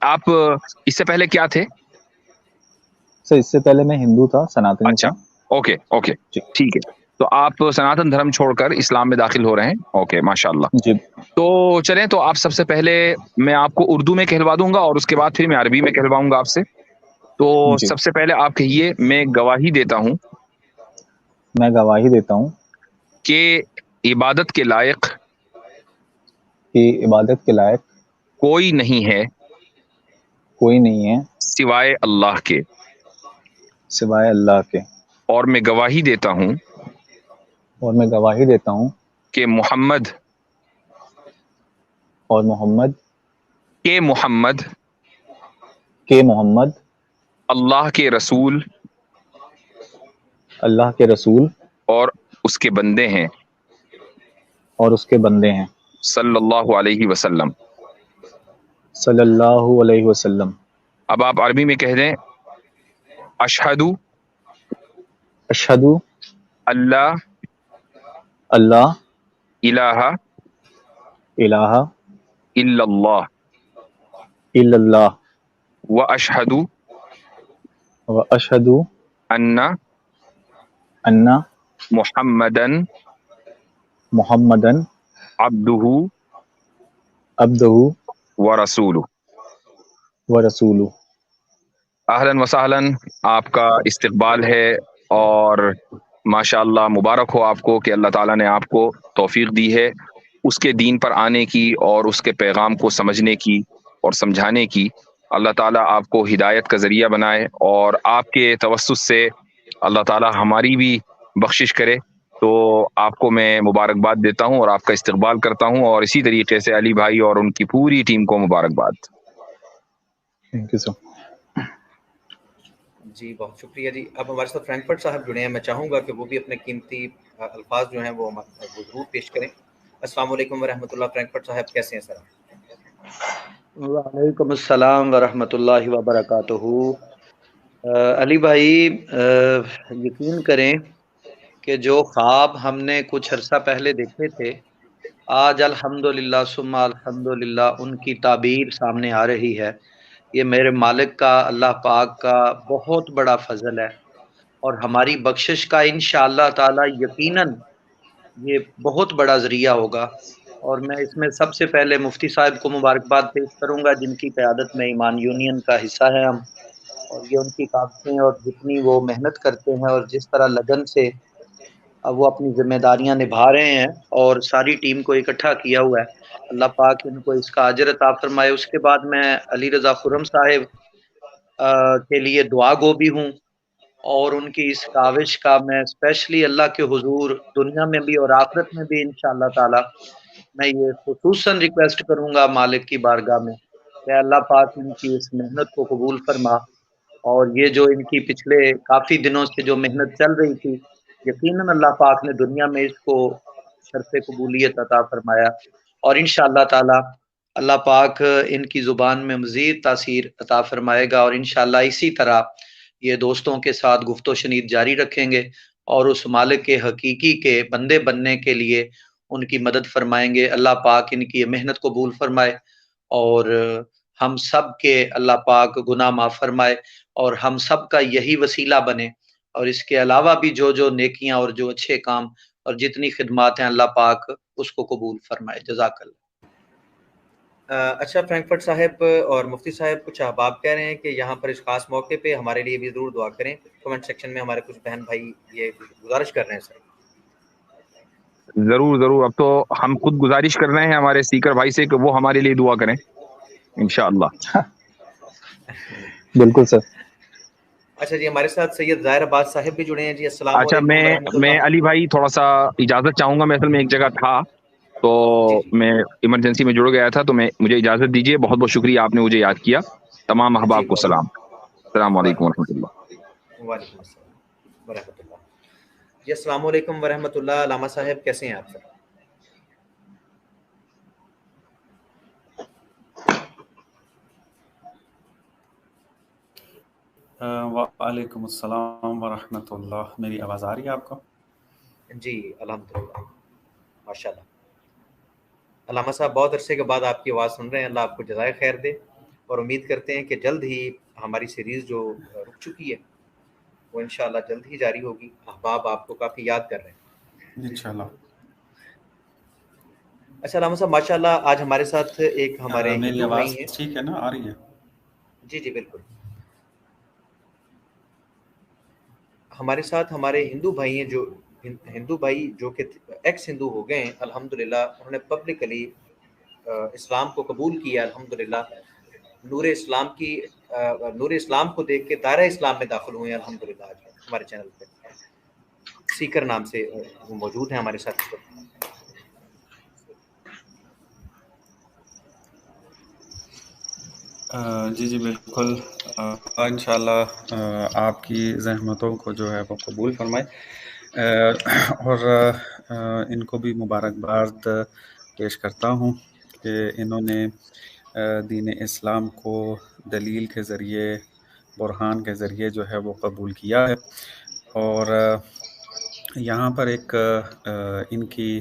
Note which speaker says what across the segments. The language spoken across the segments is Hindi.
Speaker 1: आप इससे पहले क्या थे?
Speaker 2: सर इससे पहले मैं हिंदू था, सनातनी
Speaker 1: अच्छा,
Speaker 2: था।
Speaker 1: ओके ओके,
Speaker 2: जी।
Speaker 1: ठीक है। तो आप सनातन धर्म छोड़कर इस्लाम में दाखिल हो रहे हैं, ओके माशाल्लाह।
Speaker 2: जी।
Speaker 1: तो चलें, तो आप सबसे पहले मैं आपको उर्दू में कहलवा दूंगा और उसके बाद फिर मैं अरबी में कहलवाऊंगा आपसे। तो
Speaker 2: जी।
Speaker 1: सबसे पहले आप कहिए, मैं गवाही देता हूँ
Speaker 2: मैं गवाही देता हूँ
Speaker 1: कि इबादत के लायक
Speaker 2: कि इबादत के लायक
Speaker 1: कोई नहीं है
Speaker 2: कोई नहीं है
Speaker 1: सिवाय अल्लाह के।
Speaker 2: सिवाय अल्लाह के।
Speaker 1: और मैं गवाही देता हूँ
Speaker 2: और मैं गवाही देता हूँ
Speaker 1: कि मोहम्मद
Speaker 2: और मोहम्मद
Speaker 1: के मोहम्मद
Speaker 2: के मोहम्मद
Speaker 1: अल्लाह के रसूल
Speaker 2: अल्लाह के रसूल
Speaker 1: और उसके बंदे हैं,
Speaker 2: और उसके बंदे हैं,
Speaker 1: सल्लल्लाहु अलैहि वसल्लम।
Speaker 2: सल्लल्लाहु अलैहि वसल्लम।
Speaker 1: अब आप अरबी में कह दें, अशहदु
Speaker 2: अशहदु
Speaker 1: अल्लाह
Speaker 2: अल्लाह
Speaker 1: इलाहा
Speaker 2: इलाहा
Speaker 1: इल्लल्लाह
Speaker 2: इल्लल्लाह
Speaker 1: व अशहदु
Speaker 2: व अशहदु
Speaker 1: अन्ना
Speaker 2: अन्ना
Speaker 1: मुहम्मदन
Speaker 2: मुहम्मदन
Speaker 1: अब्दुहु
Speaker 2: अब्दुहु
Speaker 1: व रसूलुहु।
Speaker 2: व रसूलुहु।
Speaker 1: अहलन व सहलन, आपका इस्तकबाल है। और माशाअल्लाह, मुबारक हो आपको कि अल्लाह ताला ने आपको तौफीक दी है उसके दीन पर आने की और उसके पैगाम को समझने की और समझाने की। अल्लाह ताला आपको हिदायत का ज़रिया बनाए और आपके तवस्सुस से अल्लाह ताला हमारी भी बख्शिश करे। तो आपको मैं मुबारकबाद देता हूँ और आपका इस्तकबाल करता हूँ, और इसी तरीके से अली भाई और उनकी पूरी टीम को मुबारकबाद।
Speaker 2: Thank you sir.
Speaker 3: जी बहुत शुक्रिया जी। अब हमारे साथ फ्रैंकफर्ट साहब जुड़े हैं, मैं चाहूँगा कि वो भी अपने कीमती अल्फाज जो हैं वो ज़रूर पेश करें। अस्सलाम वालेकुम वरहमतुल्लाह। फ्रैंकफर्ट साहब कैसे हैं सर?
Speaker 4: वालेकुम अस्सलाम वरहमतुल्लाहि वबरकातुहू। अली भाई, यकीन करें कि जो ख्वाब हमने कुछ अरसा पहले देखे थे, आज अल्हम्दुलिल्लाह सुम्मा अल्हम्दुलिल्लाह उनकी ताबीर सामने आ रही है। ये मेरे मालिक का, अल्लाह पाक का बहुत बड़ा फजल है और हमारी बख्शिश का इंशाअल्लाह ताला यकीनन ये बहुत बड़ा ज़रिया होगा। और मैं इसमें सबसे पहले मुफ्ती साहब को मुबारकबाद पेश करूँगा, जिनकी क़यादत में ईमान यूनियन का हिस्सा है हम, और ये उनकी काविशें और जितनी वो मेहनत करते हैं और जिस तरह लगन से वो अपनी ज़िम्मेदारियाँ निभा रहे हैं और सारी टीम को इकट्ठा किया हुआ है। अल्लाह पाक इनको इसका अजर अता फ़रमाए। उसके बाद मैं अली रज़ा खुर्रम साहिब के लिए दुआ गो भी हूँ और उनकी इस काविश का मैं स्पेशली अल्लाह के हुज़ूर दुनिया में भी और आखिरत में भी इंशाअल्लाह ताला मैं ये खुसूसन रिक्वेस्ट करूँगा मालिक की बारगाह में कि अल्लाह पाक इनकी इस मेहनत को कबूल फरमा। और ये जो इनकी पिछले काफ़ी दिनों से जो मेहनत चल रही थी, यकीनन अल्लाह पाक ने दुनिया में इसको शर्फ़ कबूलियत अता फरमाया और इंशाअल्लाह ताला अल्लाह पाक इनकी ज़ुबान में मज़ीद तासीर अता फरमाएगा और इंशाअल्लाह इसी तरह ये दोस्तों के साथ गुफ्तो शनीद जारी रखेंगे और उस मालिक के हकीकी के बंदे बनने के लिए उनकी मदद फरमाएँगे। अल्लाह पाक इनकी ये मेहनत कबूल फरमाए और हम सब के अल्लाह पाक गुनाह माफ़ फरमाए और हम सब का यही वसीला बने। और इसके अलावा भी जो-जो नेकियाँ और जो अच्छे काम और जितनी खिदमत हैं, अल्लाह पाक उसको कबूल फरमाए। जज़ाकल्लाह।
Speaker 3: अच्छा फ्रैंकफर्ट साहब और मुफ्ती साहब, कुछ अहबाब कह रहे हैं कि यहाँ पर इस खास मौके पे हमारे लिए भी ज़रूर दुआ करें। कमेंट सेक्शन में हमारे कुछ बहन भाई ये गुजारिश कर रहे हैं सर।
Speaker 1: जरूर जरूर, अब तो हम खुद गुजारिश कर रहे हैं हमारे स्पीकर भाई से कि वो हमारे लिए दुआ करें इंशाअल्लाह।
Speaker 2: बिल्कुल सर।
Speaker 3: अच्छा जी, हमारे साथ सैयद ज़ाहिर अब्बास साहब भी जुड़े हैं जी। अस्सलाम
Speaker 1: अच्छा,
Speaker 3: वालेकुम
Speaker 1: मैं
Speaker 3: वरहमतुल्लाह।
Speaker 1: अली भाई थोड़ा सा इजाजत चाहूंगा, मैं असल में एक जगह था तो
Speaker 3: जी जी
Speaker 1: मैं इमरजेंसी में जुड़ गया था, तो मैं मुझे इजाजत दीजिए। बहुत बहुत शुक्रिया, आपने मुझे याद किया। तमाम
Speaker 3: जी,
Speaker 1: अहबाब को
Speaker 3: बहुत
Speaker 1: सलाम। अस्सलाम वालेकुम
Speaker 3: वालेकुम
Speaker 1: वरहमतुल्लाह।
Speaker 3: वालेकुम अस्सलाम वरहमतुल्लाह। जी अस्सलाम वालेकुम वरहमतुल्लाह। लामा साहब कैसे हैं आप सर?
Speaker 5: वालेकुम अस्सलाम वरहमतुल्लाह। मेरी आवाज़ आ रही है आपको?
Speaker 3: जी अल्हम्दुलिल्लाह, माशाल्लाह। अल्लामा साहब बहुत अरसे के बाद आपकी आवाज़ सुन रहे हैं, अल्लाह आपको जज़ाए खैर दे। और उम्मीद करते हैं कि जल्द ही हमारी सीरीज़ जो रुक चुकी है वो इंशाल्लाह जल्द ही जारी होगी। अहबाब आपको काफ़ी याद कर रहे हैं
Speaker 5: इंशाल्लाह।
Speaker 3: अच्छा रामा साहब, माशाल्लाह आज हमारे साथ एक हमारे
Speaker 5: मेरी
Speaker 3: हिंदू भाई
Speaker 5: आवाज़
Speaker 3: हैं।
Speaker 5: ठीक है ना, आ रही है?
Speaker 3: जी जी बिल्कुल। हमारे साथ हमारे हिंदू भाई हैं, जो हिंदू भाई जो कि एक्स हिंदू हो गए हैं अल्हम्दुलिल्लाह। उन्होंने पब्लिकली इस्लाम को कबूल किया अल्हम्दुलिल्लाह। नूर इस्लाम को देख के दायरा इस्लाम में दाखिल हुए हैं अल्हम्दुलिल्लाह। आज हमारे चैनल पे सीकर नाम से वो मौजूद हैं हमारे साथ इस वक्त।
Speaker 5: जी जी बिल्कुल। इंशाल्लाह आपकी ज़हमतों को जो है वो कबूल फरमाए, और इनको भी मुबारकबाद पेश करता हूँ कि इन्होंने दीन इस्लाम को दलील के ज़रिए, बुरहान के ज़रिए जो है वो कबूल किया है। और यहाँ पर एक इनकी,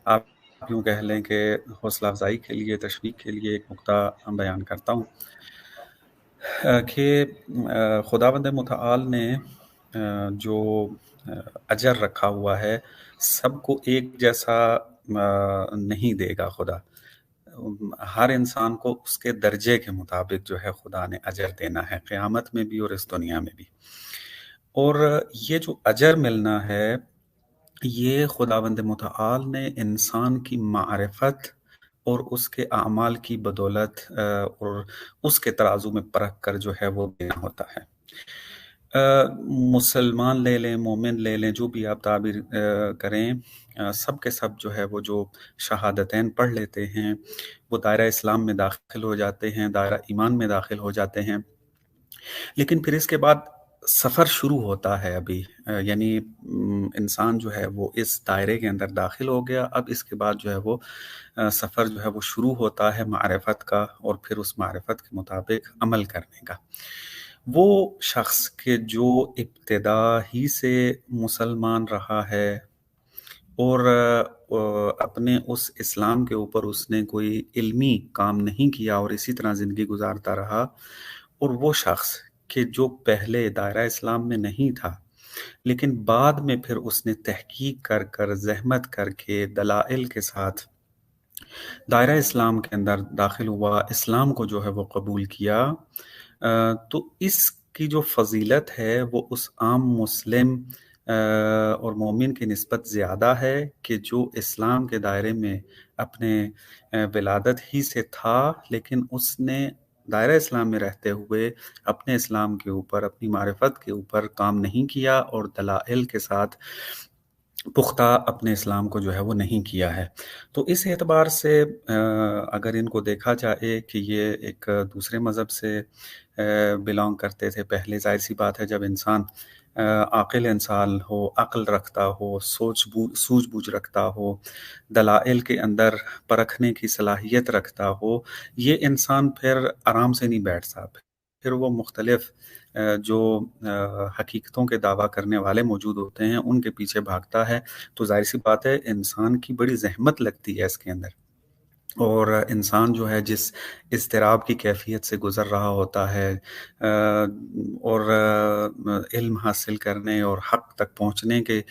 Speaker 5: आप यूँ कह लें कि हौसला अफ़ज़ाई के लिए, तशवीक़ के लिए एक नुक्ता बयान करता हूँ कि खुदावंद मुतआल ने जो अजर रखा हुआ है, सबको एक जैसा नहीं देगा खुदा। हर इंसान को उसके दर्जे के मुताबिक जो है खुदा ने अजर देना है, क़यामत में भी और इस दुनिया में भी। और ये जो अजर मिलना है, ये खुदावंद मुतआल ने इंसान की मारिफत और उसके अमाल की बदौलत और उसके तराजू में परख कर जो है वो देना होता है। मुसलमान ले लें, मोमिन ले लें, जो भी आप ताबीर करें, सब के सब जो है वो जो शहादतैन पढ़ लेते हैं वो दायरा इस्लाम में दाखिल हो जाते हैं, दायरा ईमान में दाखिल हो जाते हैं। लेकिन फिर इसके बाद सफ़र शुरू होता है अभी, यानी इंसान जो है वो इस दायरे के अंदर दाखिल हो गया। अब इसके बाद जो है वो सफ़र जो है वो शुरू होता है मारिफत का, और फिर उस मारिफत के मुताबिक अमल करने का। वो शख्स के जो इब्तिदा ही से मुसलमान रहा है और अपने उस इस्लाम के ऊपर उसने कोई इल्मी काम नहीं किया और इसी तरह ज़िंदगी गुजारता रहा, और वो शख्स कि जो पहले दायरा इस्लाम में नहीं था लेकिन बाद में फिर उसने तहकीक कर कर, ज़हमत करके, दलाइल के साथ दायरा इस्लाम के अंदर दाखिल हुआ, इस्लाम को जो है वो कबूल किया, तो इसकी जो फजीलत है वो उस आम मुस्लिम और मोमिन की निस्बत ज़्यादा है कि जो इस्लाम के दायरे में अपने विलादत ही से था, लेकिन उसने दायरा इस्लाम में रहते हुए अपने इस्लाम के ऊपर, अपनी मारिफत के ऊपर काम नहीं किया और दलाइल के साथ पुख्ता अपने इस्लाम को जो है वो नहीं किया है। तो इस एतबार से अगर इनको देखा जाए कि ये एक दूसरे मज़हब से बिलॉन्ग करते थे पहले, ज़ाहिर-सी बात है जब इंसान आक़िल इंसान हो, अक़ल रखता हो, सूझ-बूझ रखता हो, दलाइल के अंदर परखने की सलाहियत रखता हो, ये इंसान फिर आराम से नहीं बैठता। फिर वो मुख्तलिफ़ जो हकीकतों के दावा करने वाले मौजूद होते हैं, उनके पीछे भागता है। तो ज़ाहिर-सी बात है इंसान की बड़ी ज़हमत लगती है इसके अंदर, और इंसान जो है जिस इज़्तिराब की कैफ़ियत से गुज़र रहा होता है और इल्म हासिल करने और हक़ तक पहुँचने के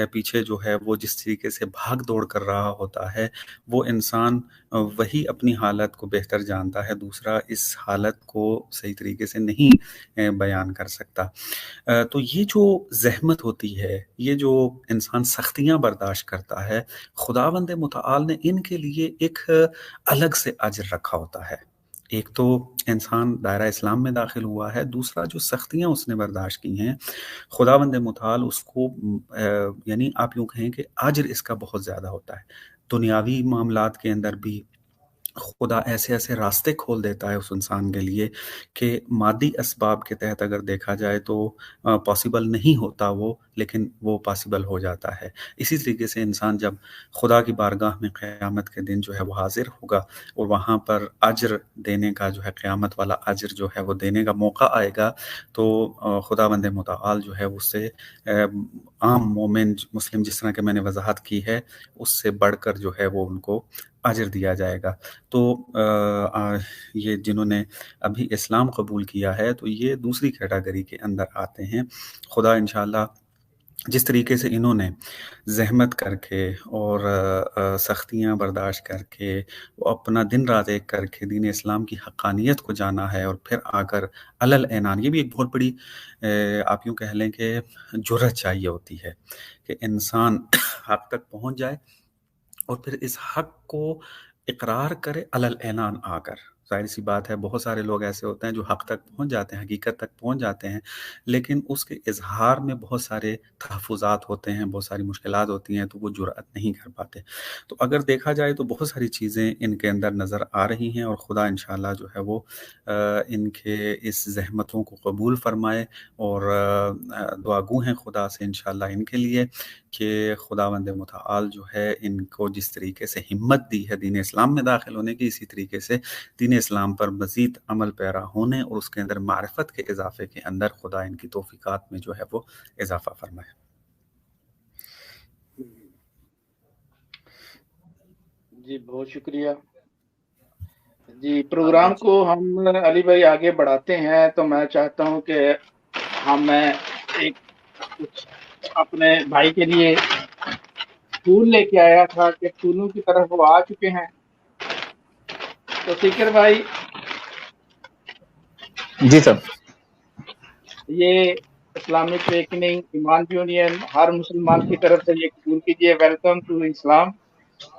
Speaker 5: पीछे जो है वो जिस तरीके से भाग दौड़ कर रहा होता है, वो इंसान वही अपनी हालत को बेहतर जानता है, दूसरा इस हालत को सही तरीके से नहीं बयान कर सकता। तो ये जो ज़हमत होती है, ये जो इंसान सख्तियाँ बर्दाश्त करता है, खुदावंद मुतआल ने इनके लिए एक अलग से अजर रखा होता है। एक तो इंसान दायरा इस्लाम में दाखिल हुआ है, दूसरा जो सख्तियाँ उसने बर्दाश्त की हैं, खुदावंद मुतआल उसको यानी आप यूँ कहें कि अजर इसका बहुत ज़्यादा होता है। दुनियावी मामलात के अंदर भी खुदा ऐसे-ऐसे रास्ते खोल देता है उस इंसान के लिए कि मादी असबाब के तहत अगर देखा जाए तो पॉसिबल नहीं होता वो, लेकिन वो पॉसिबल हो जाता है। इसी तरीके से इंसान जब खुदा की बारगाह में क़यामत के दिन जो है वो हाज़िर होगा और वहाँ पर अज्र देने का जो है, क़यामत वाला अज्र जो है वो देने का मौका आएगा, तो खुदावंद मुतआल जो है उससे आम मोमिन मुस्लिम जिस तरह की मैंने वज़ाहत की है, उससे बढ़कर जो है वो उनको अजर दिया जाएगा। तो ये जिन्होंने अभी इस्लाम कबूल किया है तो ये दूसरी कैटेगरी के अंदर आते हैं। खुदा इंशाल्लाह जिस तरीके से इन्होंने ज़हमत करके और सख्तियाँ बर्दाश्त करके वो अपना दिन रात एक करके दीन इस्लाम की हक़ानियत को जाना है और फिर आकर अलल ऐनान, ये भी एक बहुत बड़ी आप यूँ कह लें कि जुर्रत चाहिए होती है कि इंसान हक़ तक पहुँच जाए और फिर इस हक़ को इकरार करे अलल ऐनान आकर। ज़ाहिर सी बात है बहुत सारे लोग ऐसे होते हैं जो हक़ तक पहुँच जाते हैं, हकीकत तक पहुँच जाते हैं, लेकिन उसके इज़हार में बहुत सारे तहफ़्फ़ुज़ात होते हैं, बहुत सारी मुश्किलात होती हैं, तो वो जुरअत नहीं कर पाते। तो अगर देखा जाए तो बहुत सारी चीज़ें इनके अंदर नज़र आ रही हैं और खुदा इंशाअल्लाह जो है वो इनके इस ज़हमतों को कबूल फ़रमाए और दुआगू हैं खुदा से इंशाअल्लाह इनके लिए कि खुदावंद मुतआल जो है इनको जिस तरीके से हिम्मत दी है दीन इस्लाम में दाखिल होने की, इसी तरीके से दीन इस्लाम पर मज़ीद अमल पैरा होने और उसके अंदर मारिफत के इजाफे के अंदर खुदा इनकी तौफीकात में जो है वो इजाफा फरमाए।
Speaker 6: जी बहुत शुक्रिया जी। प्रोग्राम को हम अली भाई आगे बढ़ाते हैं तो मैं चाहता हूं कि मैं एक कुछ अपने भाई के लिए फूल लेके आया था कि फूलों की तरफ वो आ चुके हैं। तो सीकर भाई
Speaker 2: जी सर,
Speaker 6: ये इस्लामिक अवेकनिंग ईमान यूनियन हर मुसलमान की तरफ से ये कबूल कीजिए। वेलकम टू इस्लाम।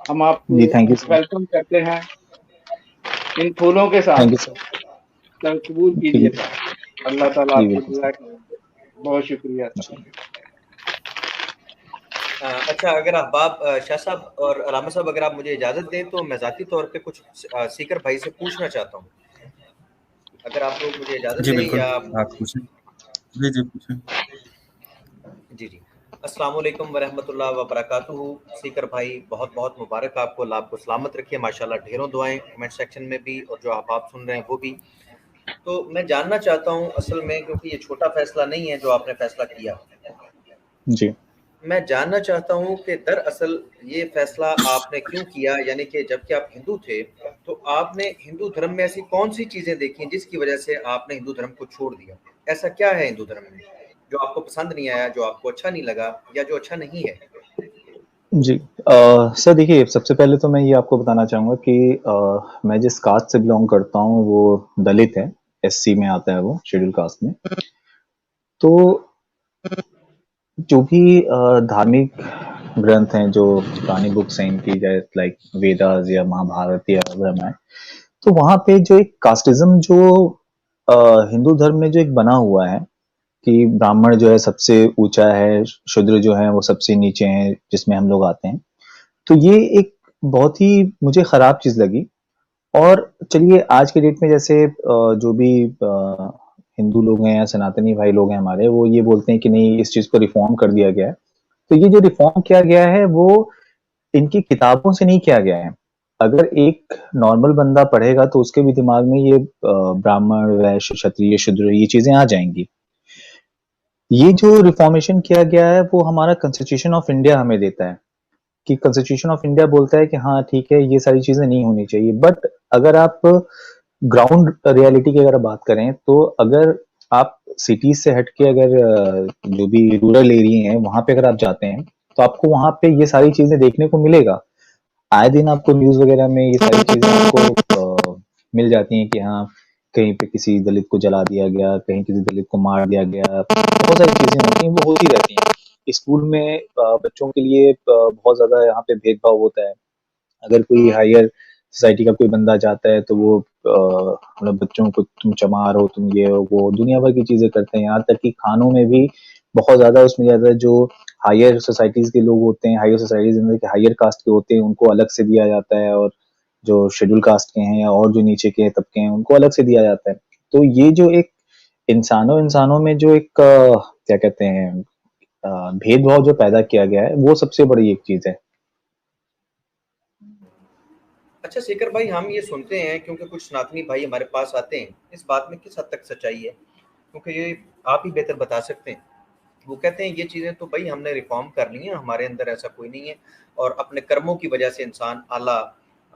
Speaker 6: हम आपको
Speaker 2: जी थैंक यू सर,
Speaker 6: वेलकम करते हैं इन फूलों के साथ।
Speaker 2: Thank you sir.
Speaker 6: सर कबूल
Speaker 2: जी
Speaker 6: कीजिए सर, अल्लाह ताला
Speaker 2: जी
Speaker 6: आपकी
Speaker 2: बिल्कुल
Speaker 6: दुआ
Speaker 2: सर।
Speaker 6: करेंगे। बहुत शुक्रिया सर।
Speaker 3: अच्छा, अगर अहबाब शाह साहब और रामा साहब अगर आप मुझे इजाज़त दें तो मैं ज़ाती तौर पे कुछ सीकर भाई से पूछना चाहता हूँ, अगर आप लोग मुझे इजाज़त
Speaker 5: जी
Speaker 3: दें
Speaker 5: बिल्कुल,
Speaker 3: या
Speaker 5: आप पूछें। जी, जी पूछें।
Speaker 3: जी जी। अस्सलाम वालेकुम वरहमतुल्लाह व बरकातुहू। सीकर भाई बहुत-बहुत मुबारक आपको, अल्लाह आपको सलामत रखे। माशाल्लाह ढेरों दुआएं कमेंट सेक्शन में भी और जो आप सुन रहे हैं वो भी। तो मैं जानना चाहता हूँ असल में, क्योंकि ये छोटा फैसला नहीं है जो आपने फैसला किया,
Speaker 2: जी
Speaker 3: मैं जानना चाहता हूँ कि दरअसल ये फैसला आपने क्यों किया, यानी कि जबकि आप हिंदू थे तो आपने हिंदू धर्म में ऐसी कौन सी चीजें देखी जिसकी वजह से आपने हिंदू धर्म को छोड़ दिया? ऐसा क्या है हिंदू धर्म में जो आपको पसंद नहीं आया, जो आपको अच्छा नहीं लगा या जो अच्छा नहीं है?
Speaker 2: जी सर देखिए, सबसे पहले तो मैं ये आपको बताना चाहूँगा कि मैं जिस कास्ट से बिलॉन्ग करता हूँ वो दलित है, एससी में आता है वो, शेड्यूल कास्ट में। तो जो भी धार्मिक ग्रंथ हैं, जो पुरानी बुक्स हैं इनकी, जैसे लाइक वेदास या महाभारत या रामायण, तो वहाँ पे जो एक कास्टिज्म जो हिंदू धर्म में जो एक बना हुआ है कि ब्राह्मण जो है सबसे ऊंचा है, शूद्र जो है वो सबसे नीचे हैं, जिसमें हम लोग आते हैं। तो ये एक बहुत ही मुझे खराब चीज लगी। और चलिए आज के डेट में जैसे जो भी हिंदू लोग हैं या सनातनी भाई लोग हैं हमारे, वो ये बोलते हैं कि नहीं, इस चीज को रिफॉर्म कर दिया गया है। तो ये जो रिफॉर्म किया गया है वो इनकी किताबों से नहीं किया गया है। अगर एक नॉर्मल बंदा पढ़ेगा तो उसके भी दिमाग में ये ब्राह्मण, वैश्य, क्षत्रिय, शूद्र, ये चीजें आ जाएंगी। ये जो रिफॉर्मेशन किया गया है वो हमारा कॉन्स्टिट्यूशन ऑफ इंडिया हमें देता है कि कॉन्स्टिट्यूशन ऑफ इंडिया बोलता है कि हाँ ठीक है, ये सारी चीजें नहीं होनी चाहिए। बट अगर आप ग्राउंड रियलिटी की अगर बात करें तो अगर आप सिटीज से हटके अगर जो भी रूरल एरिया है वहां पे अगर आप जाते हैं तो आपको वहां पे ये सारी चीजें देखने को मिलेगा। आए दिन आपको न्यूज वगैरह में ये सारी चीजें आपको मिल जाती हैं कि हाँ, कहीं पे किसी दलित को जला दिया गया, कहीं किसी दलित को मार दिया गया, बहुत सारी चीजें होती हैं, वो होती रहती हैं। स्कूल में बच्चों के लिए बहुत ज्यादा यहाँ पे भेदभाव होता है। अगर कोई हायर सोसाइटी का कोई बंदा जाता है तो वो मतलब बच्चों को तुम चमार हो, तुम ये हो, वो दुनिया भर की चीजें करते हैं। यहाँ तक कि खानों में भी बहुत ज्यादा उसमें ज्यादा जो हायर सोसाइटीज के लोग होते हैं, हायर सोसाइटीज के हायर कास्ट के होते हैं, उनको अलग से दिया जाता है, और जो शेड्यूल कास्ट के हैं और जो नीचे के तबके हैं उनको अलग से दिया जाता है। तो ये जो एक इंसानों इंसानों में जो एक क्या कहते हैं भेदभाव जो पैदा किया गया है, वो सबसे बड़ी एक चीज है।
Speaker 3: अच्छा सीकर भाई, हम ये सुनते हैं क्योंकि कुछ सनातनी भाई हमारे पास आते हैं, इस बात में किस हद तक सच्चाई है, क्योंकि ये आप ही बेहतर बता सकते हैं। वो कहते हैं ये चीज़ें तो भाई हमने रिफॉर्म कर ली हैं, हमारे अंदर ऐसा कोई नहीं है और अपने कर्मों की वजह से इंसान आला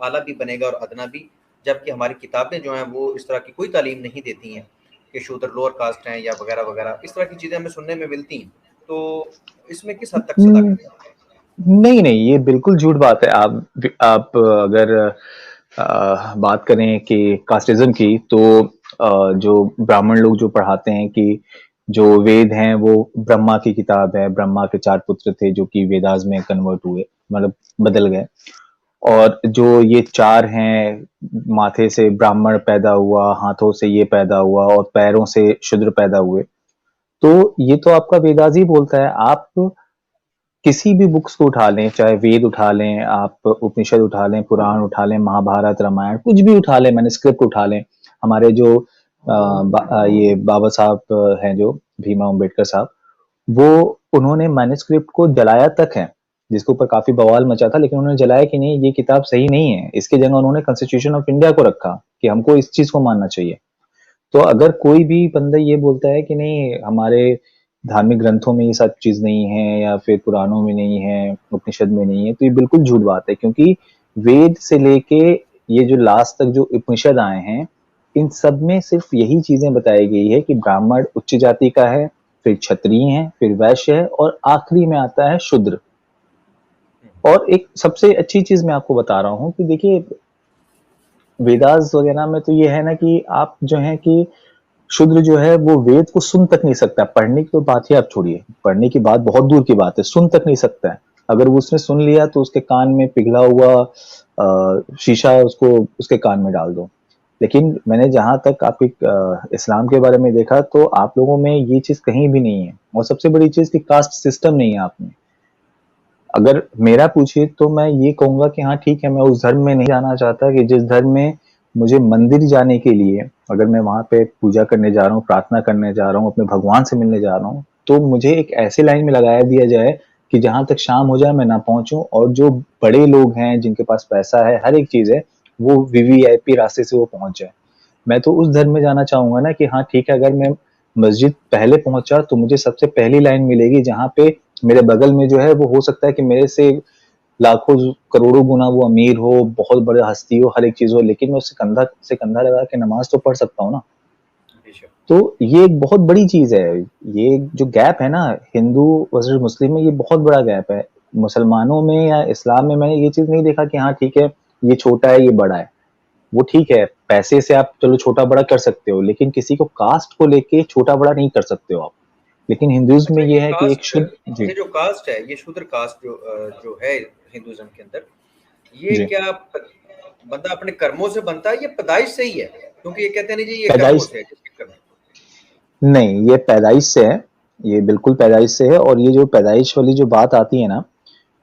Speaker 3: आला भी बनेगा और अदना भी, जबकि हमारी किताबें जो हैं वो इस तरह की कोई तालीम नहीं देती हैं कि शूद्र लोअर कास्ट हैं या वगैरह वगैरह, इस तरह की चीज़ें हमें सुनने में मिलती हैं। तो इसमें किस हद तक
Speaker 2: हम्म,
Speaker 3: सदाकत है?
Speaker 2: नहीं नहीं, ये बिल्कुल झूठ बात है। आप अगर बात करें कि कास्टिज्म की, तो जो ब्राह्मण लोग जो पढ़ाते हैं कि जो वेद हैं वो ब्रह्मा की किताब है, ब्रह्मा के 4 पुत्र थे जो कि वेदास में कन्वर्ट हुए, मतलब बदल गए, और जो ये 4 हैं, माथे से ब्राह्मण पैदा हुआ, हाथों से ये पैदा हुआ और पैरों से शूद्र पैदा हुए। तो ये तो आपका वेदास ही बोलता है। आप किसी भी बुक्स को उठा लें, चाहे वेद उठा लें, आप उपनिषद उठा लें, पुराण उठा लें, महाभारत, रामायण, कुछ भी उठा लें, मैन्युस्क्रिप्ट उठा लें। हमारे जो ये बाबा साहब हैं, जो भीमा अम्बेडकर साहब, वो उन्होंने मैन्युस्क्रिप्ट को जलाया तक है, जिसके ऊपर काफी बवाल मचा था, लेकिन उन्होंने जलाया कि नहीं, ये किताब सही नहीं है। इसकी जगह उन्होंने कॉन्स्टिट्यूशन ऑफ इंडिया को रखा कि हमको इस चीज को मानना चाहिए। तो अगर कोई भी बंदा ये बोलता है कि नहीं, हमारे धार्मिक ग्रंथों में ये सब चीज नहीं है, या फिर पुराणों में नहीं है, उपनिषद में नहीं है, तो ये बिल्कुल झूठ बात है। क्योंकि वेद से लेके ये जो लास्ट तक जो उपनिषद आए हैं, इन सब में सिर्फ यही चीजें बताई गई है कि ब्राह्मण उच्च जाति का है, फिर क्षत्रिय है, फिर वैश्य है, और आखिरी में आता है शूद्र। और एक सबसे अच्छी चीज मैं आपको बता रहा हूँ कि देखिए, वेदास वगैरह में तो ये है ना कि आप जो है कि शूद्र जो है वो वेद को सुन तक नहीं सकता। पढ़ने की तो बात ही आप छोड़िए, पढ़ने की बात बहुत दूर की बात है, सुन तक नहीं सकता है। अगर वो उसने सुन लिया तो उसके कान में पिघला हुआ शीशा उसको उसके कान में डाल दो। लेकिन मैंने जहां तक आपके इस्लाम के बारे में देखा, तो आप लोगों में ये चीज कहीं भी नहीं है। और सबसे बड़ी चीज कि कास्ट सिस्टम नहीं है आप में। अगर मेरा पूछिए तो मैं ये कहूंगा कि हाँ ठीक है, मैं उस धर्म में नहीं जाना चाहता कि जिस धर्म में मुझे मंदिर जाने के लिए, अगर मैं वहां पे पूजा करने जा रहा हूँ, प्रार्थना करने जा रहा हूँ, अपने भगवान से मिलने जा रहा हूँ, तो मुझे एक ऐसे लाइन में लगाया दिया जाए कि जहां तक शाम हो जाए मैं ना पहुंचूं, और जो बड़े लोग हैं, जिनके पास पैसा है, हर एक चीज है, वो वीवीआईपी रास्ते से वो पहुंच जाए। मैं तो उस धर्म में जाना चाहूंगा ना कि हाँ ठीक है, अगर मैं मस्जिद पहले पहुंचा तो मुझे सबसे पहली लाइन मिलेगी, जहां पे मेरे बगल में जो है वो हो सकता है कि मेरे से लाखों करोड़ों गुना वो अमीर हो, बहुत बड़े हस्ती हो, हर एक चीज हो, लेकिन मैं उससे कंधा से कंधा लगा के नमाज तो पढ़ सकता हूँ ना। तो ये एक बहुत बड़ी चीज है। ये जो गैप है ना हिंदू वर्सेस मुस्लिम में, ये बहुत बड़ा गैप है। मुसलमानों में या इस्लाम में मैंने ये चीज नहीं देखा कि हाँ ठीक है, ये छोटा है, ये बड़ा है। वो ठीक है, पैसे से आप चलो छोटा बड़ा कर सकते हो, लेकिन किसी को कास्ट को लेके छोटा बड़ा नहीं कर सकते हो आप। लेकिन हिंदुइज्म में ये है कि एक शुद्ध, जी
Speaker 3: ये जो कास्ट है, ये शूद्र कास्ट जो है हिंदुइज्म के अंदर, ये
Speaker 2: जी,
Speaker 3: क्या बंदा अपने कर्मों से बनता है, ये पैदाइश से ही है? क्योंकि ये कहते हैं नहीं जी ये कर्मों
Speaker 2: पैदाइश
Speaker 3: से है, जिसके कर्म।
Speaker 2: नहीं, ये पैदाइश से है। ये बिल्कुल पैदाइश से है। और ये जो पैदाइश वाली जो बात आती है ना,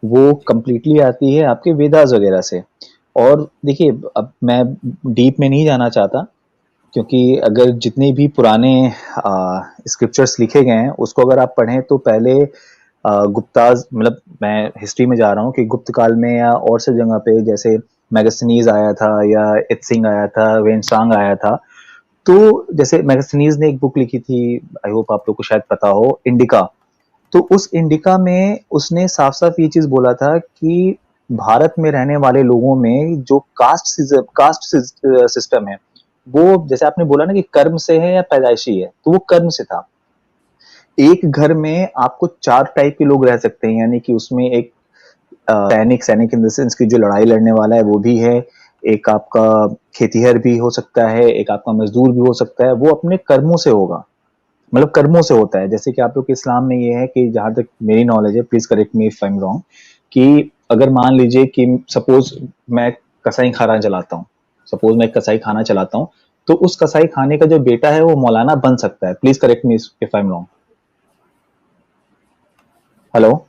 Speaker 2: वो कम्प्लीटली आती है आपके वेदास वगैरह से। और देखिए, अब मैं डीप में नहीं जाना चाहता, क्योंकि अगर जितने भी पुराने स्क्रिप्चर्स लिखे गए हैं उसको अगर आप पढ़ें, तो पहले गुप्ताज, मतलब मैं हिस्ट्री में जा रहा हूँ कि गुप्त काल में या और से जगह पे, जैसे मैगस्थनीज आया था, या इत्सिंग आया था, वेनसांग आया था। तो जैसे मैगस्थनीज ने एक बुक लिखी थी, आई होप आप लोग को शायद पता हो, इंडिका। तो उस इंडिका में उसने साफ साफ ये चीज बोला था कि भारत में रहने वाले लोगों में जो कास्ट सिस्टम है, वो जैसे आपने बोला ना कि कर्म से है या पैदाइशी है, तो वो कर्म से था। एक घर में आपको 4 टाइप के लोग रह सकते हैं, यानी कि उसमें एक सैनिक इन द सेंस की जो लड़ाई लड़ने वाला है वो भी है, एक आपका खेतीहर भी हो सकता है, एक आपका मजदूर भी हो सकता है। वो अपने कर्मों से होगा, मतलब कर्मों से होता है। जैसे कि आप लोग के इस्लाम में ये है कि जहां तक मेरी नॉलेज है, please correct me if I am wrong, कि अगर मान लीजिए कि सपोज मैं कसाई खाना चलाता हूँ, सपोज मैं कसाई खाना चलाता हूँ, तो उस कसाई खाने का जो बेटा है वो मौलाना बन सकता है। Please correct me if I am wrong. Hello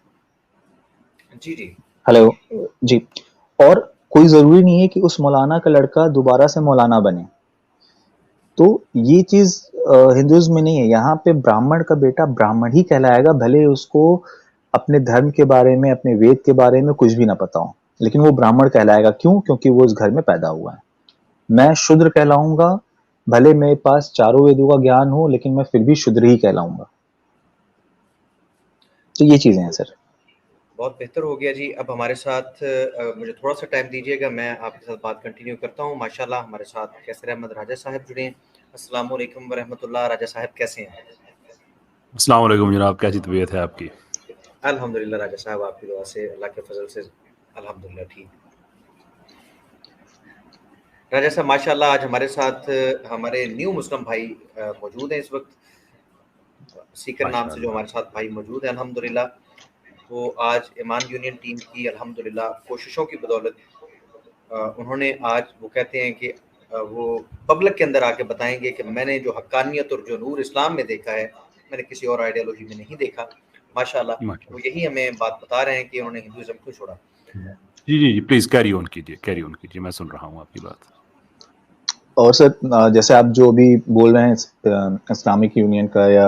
Speaker 3: जी जी
Speaker 2: हेलो जी। और कोई जरूरी नहीं है कि उस मौलाना का लड़का दोबारा से मौलाना बने। तो ये चीज हिंदुइज्म में नहीं है। यहाँ पे ब्राह्मण का बेटा ब्राह्मण ही कहलाएगा, भले उसको अपने धर्म के बारे में, अपने वेद के बारे में कुछ भी ना पता हो, लेकिन वो ब्राह्मण कहलाएगा। क्यों? क्योंकि वो उस घर में पैदा हुआ है। मैं शूद्र कहलाऊंगा, भले मेरे पास चारों वेदों का ज्ञान हो, लेकिन मैं फिर भी शूद्र ही कहलाऊंगा। तो ये चीजें हैं सर।
Speaker 3: बहुत बेहतर हो गया जी। अब हमारे साथ मुझे थोड़ा सा टाइम दीजिएगा, मैं आपके साथ बात कंटिन्यू करता हूँ। माशाल्लाह हमारे साथ कैसर अहमद राजा साहब जुड़े हैं। अस्सलाम वालेकुम वरहमतुल्लाह। राजा साहब कैसे हैं?
Speaker 7: अस्सलाम वालेकुम जनाब, कैसी तबीयत है आपकी?
Speaker 3: अल्हम्दुलिल्लाह राजा साहब, आपकी दुआ से, अल्लाह के फजल से अल्हम्दुलिल्लाह ठीक। राजा साहब माशाल्लाह आज हमारे साथ हमारे न्यू मुस्लिम भाई मौजूद हैं इस वक्त, सीकर नाम से जो हमारे साथ भाई मौजूद है अल्हम्दुलिल्लाह। तो आज ईमान यूनियन टीम की अल्हम्दुलिल्लाह कोशिशों की बदौलत उन्होंने आज वो कहते हैं कि वो पब्लिक के अंदर आके बताएंगे कि मैंने जो हक्कानियत और जो नूर इस्लाम में देखा है, मैंने किसी और आइडियोलॉजी में नहीं देखा। माशाल्लाह वो यही हमें बात बता रहे हैं कि उन्होंने हिंदुइज्म क्यों छोड़ा।
Speaker 7: जी जी जी, प्लीज कैरी ऑन कीजिए, मैं सुन रहा हूँ आपकी बात।
Speaker 2: और सर जैसे आप जो भी बोल रहे हैं इस्लामिक यूनियन का या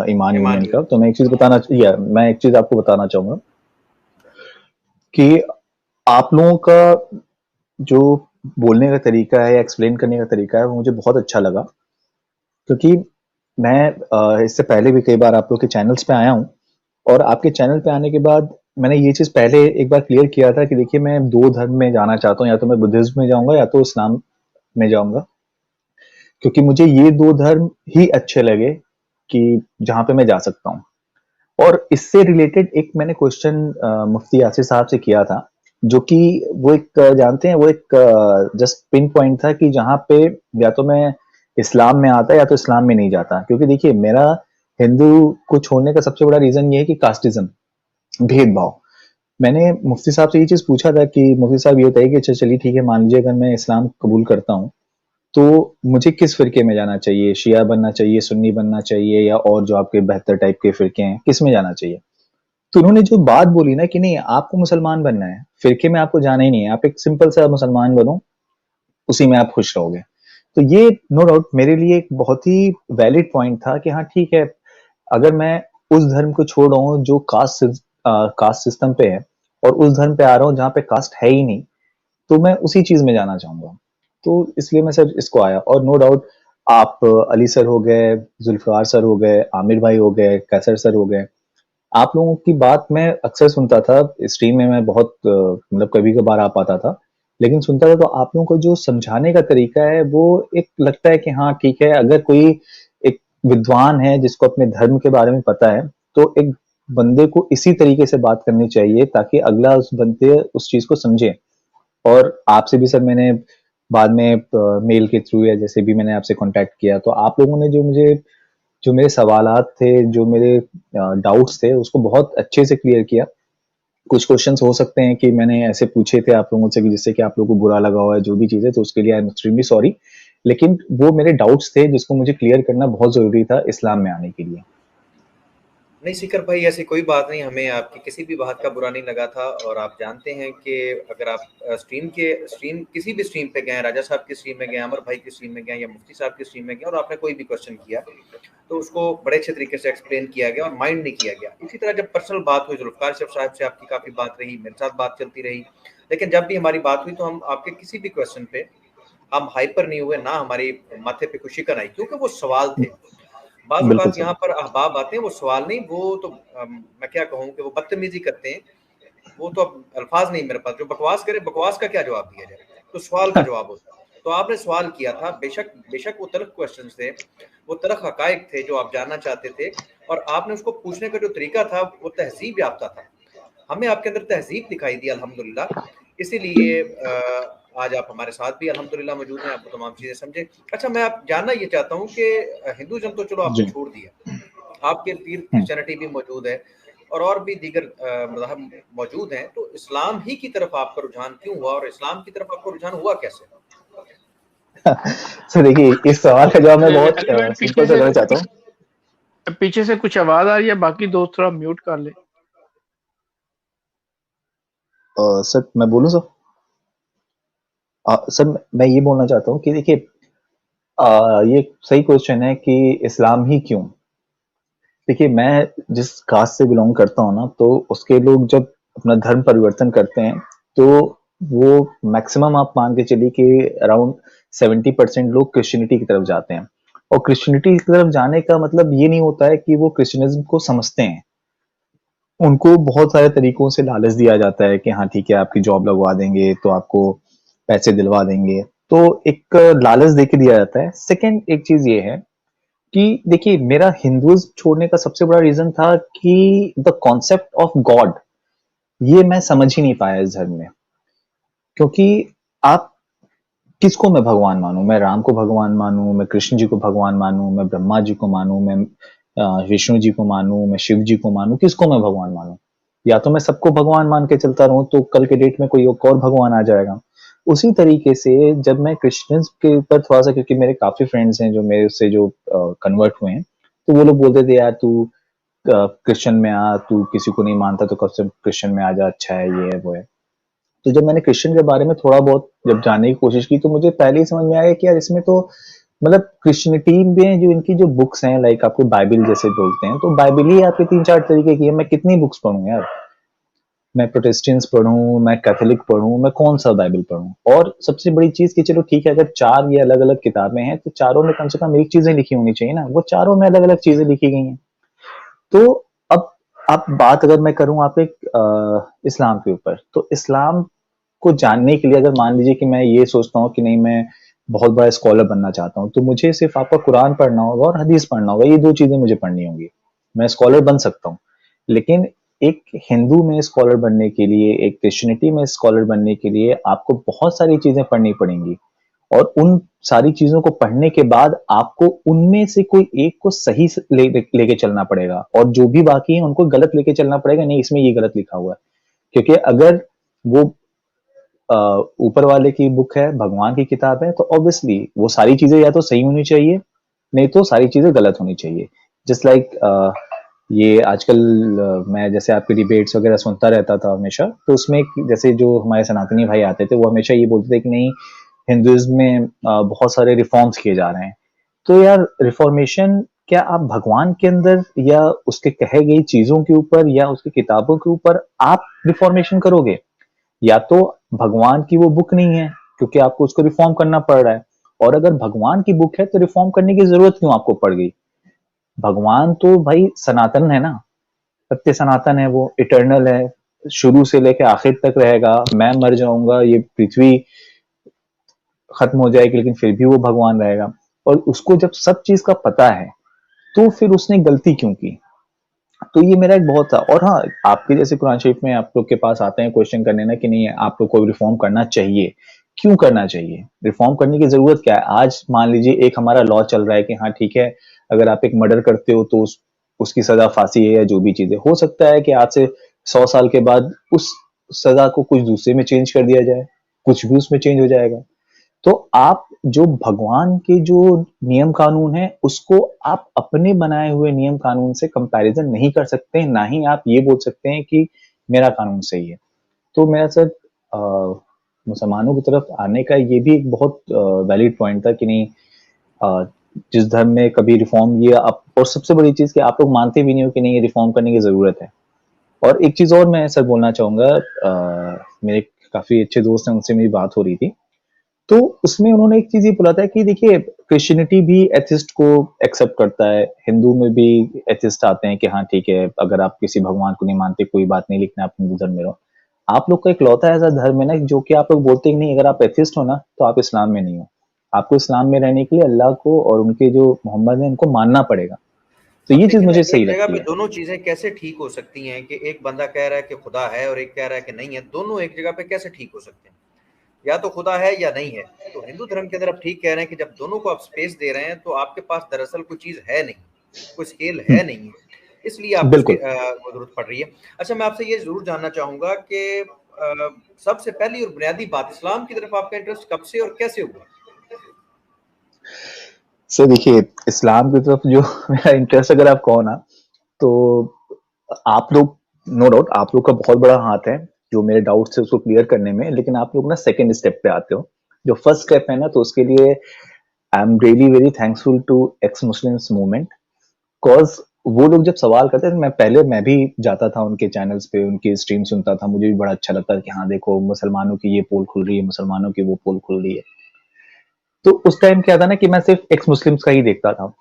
Speaker 2: ईमान यूनियन का, तो मैं एक चीज आपको बताना चाहूंगा कि आप लोगों का जो बोलने का तरीका है या एक्सप्लेन करने का तरीका है वो मुझे बहुत अच्छा लगा, क्योंकि मैं इससे पहले भी कई बार आप लोग के चैनल्स पे आया हूँ, और आपके चैनल पे आने के बाद मैंने ये चीज पहले एक बार क्लियर किया था कि देखिए मैं दो धर्म में जाना चाहता हूँ, या तो मैं बुद्धिज्म में जाऊंगा या तो इस्लाम में जाऊंगा, क्योंकि मुझे ये दो धर्म ही अच्छे लगे कि जहां पे मैं जा सकता हूँ। और इससे रिलेटेड एक मैंने क्वेश्चन मुफ्ती यासिर साहब से किया था, जो कि वो एक जानते हैं, वो एक जस्ट पिन पॉइंट था कि जहां पे या तो मैं इस्लाम में आता या तो इस्लाम में नहीं जाता। क्योंकि देखिए मेरा हिंदू को छोड़ने का सबसे बड़ा रीजन ये है कि कास्टिज्म, भेदभाव। मैंने मुफ्ती साहब से ये चीज पूछा था कि मुफ्ती साहब ये बताइए कि अच्छा चलिए ठीक है, मान लीजिए अगर मैं इस्लाम कबूल करता हूँ तो मुझे किस फिरके में जाना चाहिए, शिया बनना चाहिए, सुन्नी बनना चाहिए, या और जो आपके बेहतर टाइप के फिरके हैं किस में जाना चाहिए। तो उन्होंने जो बात बोली ना कि नहीं आपको मुसलमान बनना है, फिरके में आपको जाना ही नहीं है, आप एक सिंपल सा मुसलमान बनो, उसी में आप खुश रहोगे। तो ये नो डाउट मेरे लिए एक बहुत ही वैलिड पॉइंट था कि हाँ ठीक है, अगर मैं उस धर्म को छोड़ रहा हूँ जो कास्ट सिस्टम पे है, और उस धर्म पे आ रहा हूँ जहाँ पे कास्ट है ही नहीं, तो मैं उसी चीज में जाना चाहूंगा। तो इसलिए मैं सर इसको आया। और नो डाउट आप अली सर हो गए, जुल्फिकार सर हो गए, आमिर भाई हो गए, कैसर सर हो गए, आप लोगों की बात मैं अक्सर सुनता था स्ट्रीम में, मैं बहुत मतलब कभी कभार आ पाता था, लेकिन सुनता था तो आप लोगों को जो समझाने का तरीका है वो एक लगता है कि हाँ ठीक है, अगर कोई एक विद्वान है जिसको अपने धर्म के बारे में पता है, तो एक बंदे को इसी तरीके से बात करनी चाहिए ताकि अगला उस बंदे उस चीज को समझे। और आपसे भी सर मैंने बाद में मेल के थ्रू या जैसे भी मैंने आपसे कांटेक्ट किया, तो आप लोगों ने जो मेरे सवालात थे, जो मेरे डाउट्स थे, उसको बहुत अच्छे से क्लियर किया। कुछ क्वेश्चंस हो सकते हैं कि मैंने ऐसे पूछे थे आप लोगों से कि जिससे कि आप लोगों को बुरा लगा हुआ है, जो भी चीजें, तो उसके लिए आई एम एक्सट्रीमली सॉरी, लेकिन वो मेरे डाउट्स थे जिसको मुझे क्लियर करना बहुत जरूरी था इस्लाम में आने के लिए।
Speaker 3: नहीं सीकर भाई, ऐसी कोई बात नहीं, हमें आपकी किसी भी बात का बुरा नहीं लगा था। और आप जानते हैं कि अगर आप स्ट्रीम किसी भी स्ट्रीम पे गए, राजा साहब की स्ट्रीम में गए, अमर भाई की स्ट्रीम में गए, या मुफ्ती साहब की स्ट्रीम में गए, और आपने कोई भी क्वेश्चन किया तो उसको बड़े अच्छे तरीके से एक्सप्लेन किया गया और माइंड नहीं किया गया। इसी तरह जब पर्सनल बात हुई, जुल्फिकार साहब से आपकी काफ़ी बात रही, मेरे साथ बात चलती रही, लेकिन जब भी हमारी बात हुई तो हम आपके किसी भी क्वेश्चन पे हम हाइपर नहीं हुए, ना हमारी माथे पे खुशी कर आई, क्योंकि वो सवाल थे। बाज़ औक़ात यहाँ पर अहबाब आते हैं, वो सवाल नहीं, वो तो मैं क्या कहूँ कि वो बदतमीज़ी करते हैं। वो तो अब अल्फाज नहीं मेरे पास, जो बकवास करे, बकवास का क्या जवाब दिया जाए, तो सवाल का जवाब होता है। तो आपने सवाल किया था, बेशक वो तल्ख़ क्वेश्चंस थे, वो तल्ख़ हक़ाइक़ थे जो आप जानना चाहते थे, और आपने उसको पूछने का जो तरीका था वो तहज़ीब याफ़्ता था। हमें आपके अंदर तहज़ीब दिखाई दी अल्हम्दुलिल्लाह, इसीलिए आज आप हमारे साथ भी अल्हम्दुलिल्लाह मौजूद हैं, आपको तमाम चीज़ें समझे। अच्छा, मैं आप जानना ये चाहता हूँ कि हिंदुइज़्म तो चलो आपने छोड़ दिया, आपके इर्द-गिर्द क्रिश्चियनिटी भी मौजूद है और भी दीगर मज़हब मौजूद हैं, तो इस्लाम ही की तरफ आपका रुझान क्यों हुआ, और इस्लाम की तरफ आपका रुझान हुआ कैसे?
Speaker 2: सर देखिए, इस सवाल का जवाब मैं बहुत सिंपल सा देना चाहता हूँ।
Speaker 6: पीछे से कुछ आवाज आ रही है, बाकी दोस्त थोड़ा म्यूट कर ले।
Speaker 2: सर मैं बोलूं सर? सर मैं ये बोलना चाहता हूँ कि देखिए ये सही क्वेश्चन है कि इस्लाम ही क्यों। देखिए मैं जिस कास्ट से बिलोंग करता हूँ ना, तो उसके लोग जब अपना धर्म परिवर्तन करते हैं तो वो मैक्सिमम आप मान के चलिए कि अराउंड 70% लोग क्रिश्चियनिटी की तरफ जाते हैं। और क्रिश्चियनिटी की तरफ जाने का मतलब ये नहीं होता है कि वो क्रिश्चियनिज्म को समझते हैं। उनको बहुत सारे तरीकों से लालच दिया जाता है कि हाँ ठीक है, आपकी जॉब लगवा देंगे तो आपको पैसे दिलवा देंगे, तो एक लालच देके दिया जाता है। सेकंड एक चीज ये है कि देखिए, मेरा हिंदुइज्म छोड़ने का सबसे बड़ा रीजन था कि द कॉन्सेप्ट ऑफ गॉड, ये मैं समझ ही नहीं पाया इस धर्म में। क्योंकि आप किसको मैं भगवान मानूं? मैं राम को भगवान मानूं, मैं कृष्ण जी को भगवान मानूं, मैं ब्रह्मा जी को मानूं, मैं विष्णु जी को मानूं, मैं शिव जी को मानूं, किसको मैं भगवान मानूं? या तो मैं सबको भगवान मान के चलता रहूं तो कल के डेट में कोई एक और भगवान आ जाएगा। उसी तरीके से जब मैं क्रिश्चियंस के ऊपर थोड़ा सा, क्योंकि मेरे काफी फ्रेंड्स हैं जो मेरे से जो कन्वर्ट हुए हैं, तो वो लोग बोलते थे यार तू क्रिश्चियन में आ, तू किसी को नहीं मानता तो कब से क्रिश्चियन में आ जा, अच्छा है, ये है वो है। तो जब मैंने क्रिश्चियन के बारे में थोड़ा बहुत जब जानने की कोशिश की तो मुझे पहले ही समझ में आया कि यार इसमें तो मतलब क्रिश्चियनिटी में जो इनकी जो बुक्स हैं, लाइक आपको बाइबल जैसे बोलते हैं, तो बाइबल ही आपके 3-4 तरीके की है। मैं कितनी बुक्स पढ़ूं यार? मैं प्रोटेस्टेंट्स पढ़ूं, मैं कैथोलिक पढ़ूं, मैं कौन सा बाइबल पढ़ूं? और सबसे बड़ी चीज कि चलो ठीक है, अगर 4 ये अलग अलग किताबें हैं तो चारों में कम से कम एक चीजें लिखी होनी चाहिए ना। वो चारों में अलग अलग चीजें लिखी गई हैं। तो अब आप बात अगर मैं करूं आप एक इस्लाम के ऊपर, तो इस्लाम को जानने के लिए अगर मान लीजिए कि मैं ये सोचता हूँ कि नहीं, मैं बहुत बड़ा स्कॉलर बनना चाहता हूँ, तो मुझे सिर्फ आपका कुरान पढ़ना होगा और हदीस पढ़ना होगा। ये 2 चीजें मुझे पढ़नी होंगी। मैं स्कॉलर बन सकता हूँ। लेकिन एक हिंदू में स्कॉलर बनने के लिए, एक क्रिश्चियनिटी में स्कॉलर बनने के लिए आपको बहुत सारी चीजें पढ़नी पड़ेंगी। और उन सारी चीजों को पढ़ने के बाद आपको उनमें से कोई एक को सही लेके चलना पड़ेगा, और जो भी बाकी है उनको गलत लेके चलना पड़ेगा। नहीं, इसमें ये गलत लिखा हुआ है। क्योंकि अगर वो ऊपर वाले की बुक है, भगवान की किताब है, तो ऑब्वियसली वो सारी चीजें या तो सही होनी चाहिए, नहीं तो सारी चीजें गलत होनी चाहिए। जस्ट लाइक ये आजकल मैं जैसे आपके डिबेट्स वगैरह सुनता रहता था हमेशा, तो उसमें जैसे जो हमारे सनातनी भाई आते थे वो हमेशा ये बोलते थे कि नहीं, हिंदुइज्म में बहुत सारे रिफॉर्म्स किए जा रहे हैं। तो यार रिफॉर्मेशन क्या आप भगवान के अंदर या उसके कहे गई चीजों के ऊपर या उसकी किताबों के ऊपर आप रिफॉर्मेशन करोगे? या तो भगवान की वो बुक नहीं है, क्योंकि आपको उसको रिफॉर्म करना पड़ रहा है। और अगर भगवान की बुक है तो रिफॉर्म करने की जरूरत क्यों आपको पड़ गई? भगवान तो भाई सनातन है ना, सत्य सनातन है, वो इटर्नल है, शुरू से लेकर आखिर तक रहेगा। मैं मर जाऊंगा, ये पृथ्वी खत्म हो जाएगी, लेकिन फिर भी वो भगवान रहेगा। और उसको जब सब चीज का पता है तो फिर उसने गलती क्यों की? तो ये मेरा एक बहुत था। और हाँ, आपके जैसे कुरान शरीफ में आप लोग के पास आते हैं क्वेश्चन करने ना कि नहीं आप लोग को रिफॉर्म करना चाहिए, क्यों करना चाहिए, रिफॉर्म करने की जरूरत क्या है? आज मान लीजिए एक हमारा लॉ चल रहा है कि हाँ ठीक है, अगर आप एक मर्डर करते हो तो उसकी सजा फांसी है या जो भी चीजें। हो सकता है कि आज से 100 साल के बाद उस सजा को कुछ दूसरे में चेंज कर दिया जाए, कुछ भी उसमें चेंज हो जाएगा। तो आप जो भगवान के जो नियम कानून है उसको आप अपने बनाए हुए नियम कानून से कंपैरिजन नहीं कर सकते, ना ही आप ये बोल सकते हैं कि मेरा कानून सही है। तो मेरा सर मुसलमानों की तरफ आने का ये भी एक बहुत वैलिड पॉइंट था कि नहीं, जिस धर्म में कभी रिफॉर्म ये आप, और सबसे बड़ी चीज कि आप लोग मानते भी नहीं हो कि नहीं ये रिफॉर्म करने की जरूरत है। और एक चीज और मैं सर बोलना चाहूंगा, मेरे काफी अच्छे दोस्त हैं, उनसे मेरी बात हो रही थी, तो उसमें उन्होंने एक चीज ये बोला था कि देखिए क्रिश्चियनिटी भी एथिस्ट को एक्सेप्ट करता है, हिंदू में भी एथिस्ट आते हैं कि हाँ ठीक है, अगर आप किसी भगवान को नहीं मानते कोई बात नहीं, लेकिन आप हिंदू धर्म में रहो। आप लोग का इकलौता ऐसा धर्म है ना जो कि आप लोग बोलते हैं नहीं, अगर आप एथिस्ट हो ना तो आप इस्लाम में नहीं हो। आपको इस्लाम में रहने के लिए अल्लाह को और उनके जो मोहम्मद है उनको मानना पड़ेगा। तो ये चीज
Speaker 3: लेकिन
Speaker 2: मुझे
Speaker 3: एक
Speaker 2: सही
Speaker 3: जगह
Speaker 2: लगती
Speaker 3: पे
Speaker 2: है।
Speaker 3: दोनों चीजें कैसे ठीक हो सकती हैं कि एक बंदा कह रहा है कि खुदा है और एक कह रहा है कि नहीं है, दोनों एक जगह पे कैसे ठीक हो सकते हैं? या तो खुदा है या नहीं है। तो हिंदू धर्म के अंदर आप ठीक कह रहे हैं कि जब दोनों को आप स्पेस दे रहे हैं तो आपके पास दरअसल कोई चीज है नहीं, कोई स्केल है नहीं है, इसलिए आपको उसकी
Speaker 2: बिल्कुल।
Speaker 3: जरूरत पड़ रही है। अच्छा, मैं आपसे ये जरूर जानना चाहूंगा कि सबसे पहली और बुनियादी बात, इस्लाम की तरफ आपका इंटरेस्ट कब से और कैसे हुआ?
Speaker 2: सर देखिए, इस्लाम की तरफ जो मेरा इंटरेस्ट अगर आप कहो ना, तो आप लोग, नो डाउट आप लोग का बहुत बड़ा हाथ है जो मेरे डाउट्स है उसको क्लियर करने में, लेकिन आप लोग ना सेकंड स्टेप पे आते हो। जो फर्स्ट स्टेप है ना, तो उसके लिए I am really very thankful to ex Muslims movement. Cause वो लोग जब सवाल करते थे, मैं भी जाता था उनके चैनल्स पे, उनकी स्ट्रीम सुनता था, मुझे भी बड़ा अच्छा लगता था कि हाँ देखो मुसलमानों की ये पोल खुल रही है, मुसलमानों की वो पोल खुल रही है। तो उस टाइम क्या था ना कि मैं सिर्फ एक्स मुस्लिम्स का ही देखता था।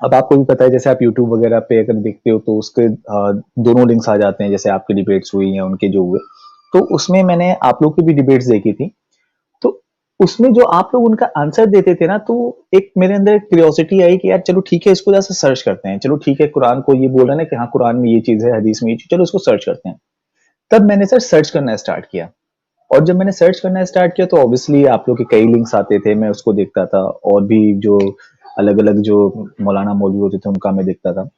Speaker 2: अब आपको भी पता है, जैसे आप यूट्यूब वगैरह पे अगर देखते हो तो उसके दोनों लिंक्स आ जाते हैं, जैसे आपकी डिबेट्स हुई या उनके जो हुए। तो उसमें मैंने आप लोग की भी डिबेट्स देखी थी, तो उसमें जो आप लोग उनका आंसर देते थे ना, तो एक मेरे अंदर क्यूरियोसिटी आई कि यार चलो ठीक है, इसको जैसे सर्च करते हैं, चलो ठीक है, कुरान को ये बोल रहे हैं ना कि हाँ कुरान में ये चीज है, हदीस में ये चीज, चलो इसको सर्च करते हैं। तब मैंने सर सर्च करना स्टार्ट किया, और जब मैंने सर्च करना स्टार्ट किया तो ऑब्वियसली आप लोग के कई लिंक्स आते थे, मैं उसको देखता था, और भी जो अलग अलग जो मौलाना मौलवी होते थे उनका मैं देखता था।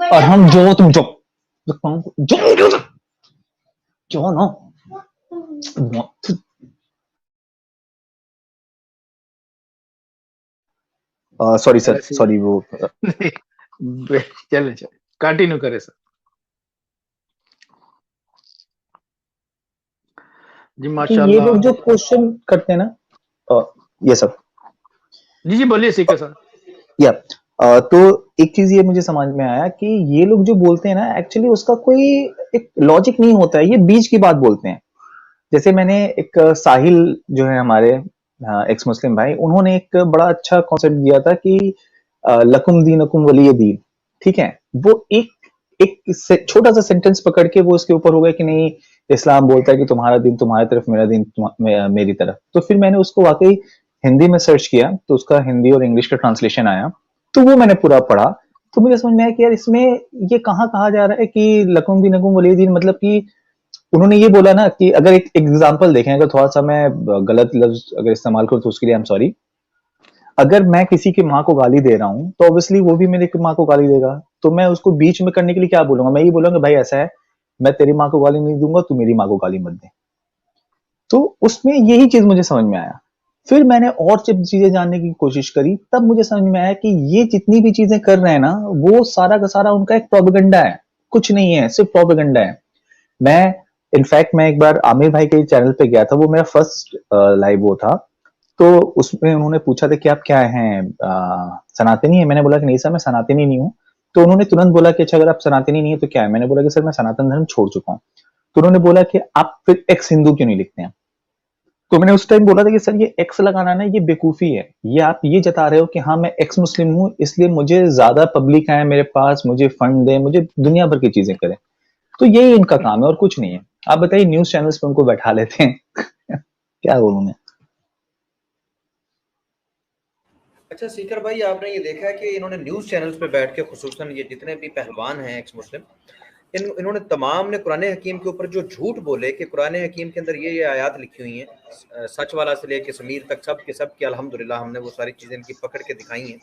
Speaker 2: और हम जो तुम जो जो जो ना, सॉरी सर,
Speaker 6: ऐसे
Speaker 2: सॉरी वो
Speaker 6: चले चले कंटिन्यू करें सर। जी
Speaker 2: कि ये
Speaker 6: माशाल्लाह।
Speaker 2: लोग जो क्वेश्चन करते हैं ना, ये सब,
Speaker 6: जी जी बोलिए सीखे सर।
Speaker 2: या तो एक चीज ये मुझे समझ में आया कि ये लोग जो बोलते हैं ना, एक्चुअली उसका कोई एक लॉजिक नहीं होता है, ये बीच की बात बोलते हैं। जैसे मैंने एक साहिल जो है हमारे एक्स मुस्लिम भाई, उन्होंने एक बड़ा अच्छा कॉन्सेप्ट दिया था कि लकुम दीनकुम वलिय दीन, ठीक है। वो एक एक छोटा सा सेंटेंस पकड़ के वो उसके ऊपर हो गया कि नहीं, इस्लाम बोलता है कि तुम्हारा दिन तुम्हारी तरफ, मेरा दिन मेरी तरफ। तो फिर मैंने उसको वाकई हिंदी में सर्च किया, तो उसका हिंदी और इंग्लिश का ट्रांसलेशन आया, तो वो मैंने पूरा पढ़ा। तो मुझे समझ में आया कि यार इसमें ये कहाँ कहा जा रहा है कि लकुम दीनकुम वलिय दीन, मतलब कि उन्होंने ये बोला ना कि अगर एक एग्जांपल देखें, अगर थोड़ा सा मैं गलत लफ्ज अगर इस्तेमाल करूं तो उसके लिए आई एम सॉरी। अगर मैं किसी की माँ को गाली दे रहा हूं तो ऑब्वियसली वो भी मेरी माँ को गाली देगा, तो मैं उसको बीच में करने के लिए क्या बोलूंगा, मैं ये बोलूंगा भाई ऐसा है, मैं तेरी माँ को गाली नहीं दूंगा, तू मेरी माँ को गाली मत दे। तो उसमें यही चीज मुझे समझ में आया। फिर मैंने और जब चीजें जानने की कोशिश करी, तब मुझे समझ में आया कि ये जितनी भी चीजें कर रहे हैं ना, वो सारा का सारा उनका एक प्रोपेगेंडा है, कुछ नहीं है, सिर्फ प्रोपेगेंडा है। मैं इनफैक्ट मैं एक बार आमिर भाई के चैनल पे गया था, वो मेरा फर्स्ट लाइव वो था। तो उसमें उन्होंने पूछा था कि आप क्या हैं, सनातनी है? मैंने बोला कि नहीं सर, मैं सनातनी नहीं हूँ। तो उन्होंने तुरंत बोला कि अच्छा अगर आप सनातनी नहीं है तो क्या है? मैंने बोला कि सर मैं सनातन धर्म छोड़ चुका हूँ। तो उन्होंने बोला कि आप फिर एक्स हिंदू क्यों नहीं लिखते हैं? तो मैंने उस टाइम बोला था कि सर ये एक्स लगाना ना, ये बेवकूफी है, ये आप ये जता रहे हो कि हाँ मैं एक्स मुस्लिम हूँ, इसलिए मुझे ज्यादा पब्लिक आए मेरे पास, मुझे फंड दे, मुझे दुनिया भर की चीजें करें। तो यही इनका काम है और कुछ नहीं है। आप बताइए, न्यूज चैनल्स पे उनको बैठा लेते हैं क्या बोलूं मैं।
Speaker 3: अच्छा सीकर भाई, आपने ये देखा है कि इन्होंने न्यूज़ चैनल्स पे बैठ के, खुसूसन ये जितने भी पहलवान हैं एक्स मुस्लिम, इन्होंने तमाम ने कुरान हकीम के ऊपर जो झूठ बोले कि कुरान हकीम के अंदर ये आयत लिखी हुई हैं, सच वाला से लेके समीर तक सब के अल्हम्दुलिल्लाह हमने वो सारी चीज़ें इनकी पकड़ के दिखाई हैं,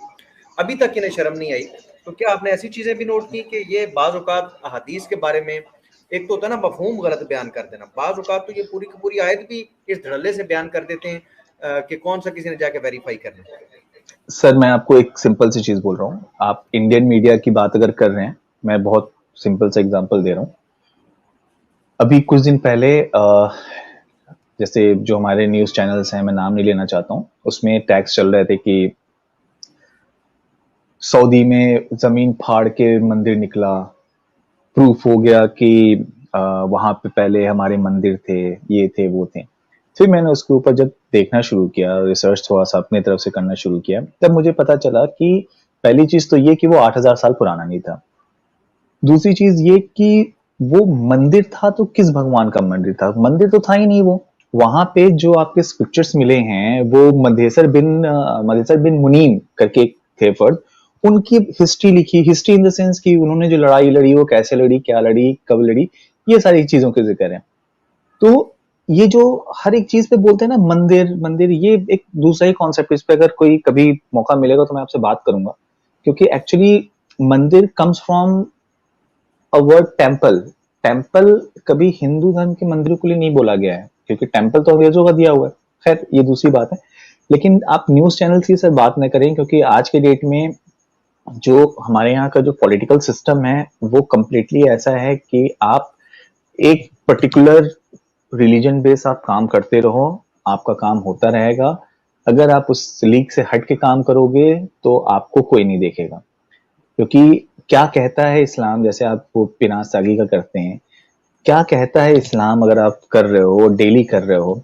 Speaker 3: अभी तक इन्हें शर्म नहीं आई। तो क्या आपने ऐसी चीज़ें भी नोट की कि ये बाज़ औक़ात अहादीस के बारे में, एक तो होता है ना मफ़हूम गलत बयान कर देना, बाज़ औक़ात तो ये पूरी की पूरी आयत भी इस धड़ल्ले से बयान कर देते हैं कि कौन सा किसी ने जाके वेरीफाई करना है।
Speaker 2: सर मैं आपको एक सिंपल सी चीज बोल रहा हूँ, आप इंडियन मीडिया की बात अगर कर रहे हैं, मैं बहुत सिंपल सा एग्जांपल दे रहा हूँ। अभी कुछ दिन पहले जैसे जो हमारे न्यूज चैनल्स हैं, मैं नाम नहीं लेना चाहता हूँ, उसमें टैक्स चल रहे थे कि सऊदी में जमीन फाड़ के मंदिर निकला, प्रूफ हो गया कि वहां पे पहले हमारे मंदिर थे, ये थे वो थे। फिर मैंने उसके ऊपर जब देखना शुरू किया, रिसर्च थोड़ा सा अपनी तरफ से करना शुरू किया, तब मुझे पता चला कि पहली चीज तो ये कि वो 8000 साल पुराना नहीं था। दूसरी चीज ये कि वो मंदिर था तो किस भगवान का मंदिर था? मंदिर तो था ही नहीं वो। वहां पे जो आपके स्क्रिप्चर्स मिले हैं वो मदेसर बिन मुनीम करके एक थे फर्द, उनकी हिस्ट्री लिखी, हिस्ट्री इन द सेंस कि उन्होंने जो लड़ाई लड़ी वो कैसे लड़ी, क्या लड़ी, कब लड़ी, ये सारी चीजों के जिक्र है। तो ये जो हर एक चीज पे बोलते हैं ना मंदिर मंदिर, ये एक दूसरा ही कॉन्सेप्ट। इस पे अगर कोई कभी मौका मिलेगा तो मैं आपसे बात करूंगा, क्योंकि एक्चुअली मंदिर comes from a word temple. Temple कभी हिंदू धर्म के मंदिरों के लिए नहीं बोला गया है, क्योंकि टेम्पल तो अंग्रेजों का दिया हुआ है। खैर ये दूसरी बात है। लेकिन आप न्यूज चैनल की सर बात न करें, क्योंकि आज के डेट में जो हमारे यहाँ का जो पॉलिटिकल सिस्टम है वो कम्प्लीटली ऐसा है कि आप एक पर्टिकुलर रिलीजन बेस आप काम करते रहो, आपका काम होता रहेगा। अगर आप उस लीग से हट के काम करोगे तो आपको कोई नहीं देखेगा। क्योंकि क्या कहता है इस्लाम, जैसे आप वो पिनाज सागी का करते हैं, क्या कहता है इस्लाम, अगर आप कर रहे हो, डेली कर रहे हो,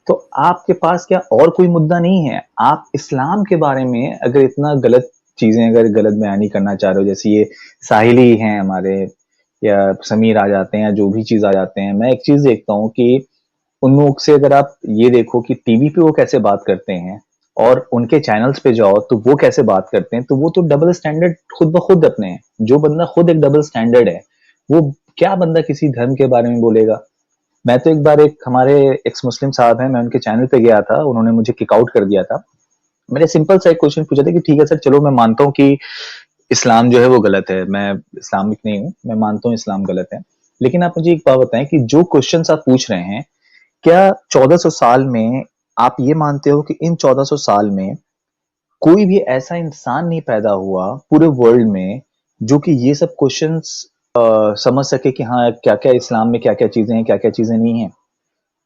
Speaker 2: तो आपके पास क्या और कोई मुद्दा नहीं है? आप इस्लाम के बारे में अगर इतना गलत चीजें अगर गलत बयानी करना चाह रहे हो, जैसे ये साहिली हैं हमारे या समीर आ जाते हैं या जो भी चीज आ जाते हैं, मैं एक चीज देखता हूँ कि उन लोग से अगर आप ये देखो कि टीवी पे वो कैसे बात करते हैं और उनके चैनल्स पे जाओ तो वो कैसे बात करते हैं, तो वो तो डबल स्टैंडर्ड खुद ब खुद अपने हैं। जो बंदा खुद एक डबल स्टैंडर्ड है, वो क्या बंदा किसी धर्म के बारे में बोलेगा? मैं तो एक बार एक हमारे एक्स मुस्लिम साहब हैं, मैं उनके चैनल पे गया था, उन्होंने मुझे किक आउट कर दिया था। मैंने सिंपल सा एक क्वेश्चन पूछा था कि ठीक है सर, चलो मैं मानता हूँ कि इस्लाम जो है वो गलत है, मैं इस्लामिक नहीं हूँ, मैं मानता हूँ इस्लाम गलत है, लेकिन आप मुझे एक बात बताएं कि जो क्वेश्चन आप पूछ रहे हैं, क्या 1400 साल में आप ये मानते हो कि इन 1400 साल में कोई भी ऐसा इंसान नहीं पैदा हुआ पूरे वर्ल्ड में जो कि ये सब क्वेश्चंस समझ सके कि हाँ क्या क्या इस्लाम में क्या क्या चीजें हैं, क्या क्या चीजें नहीं है?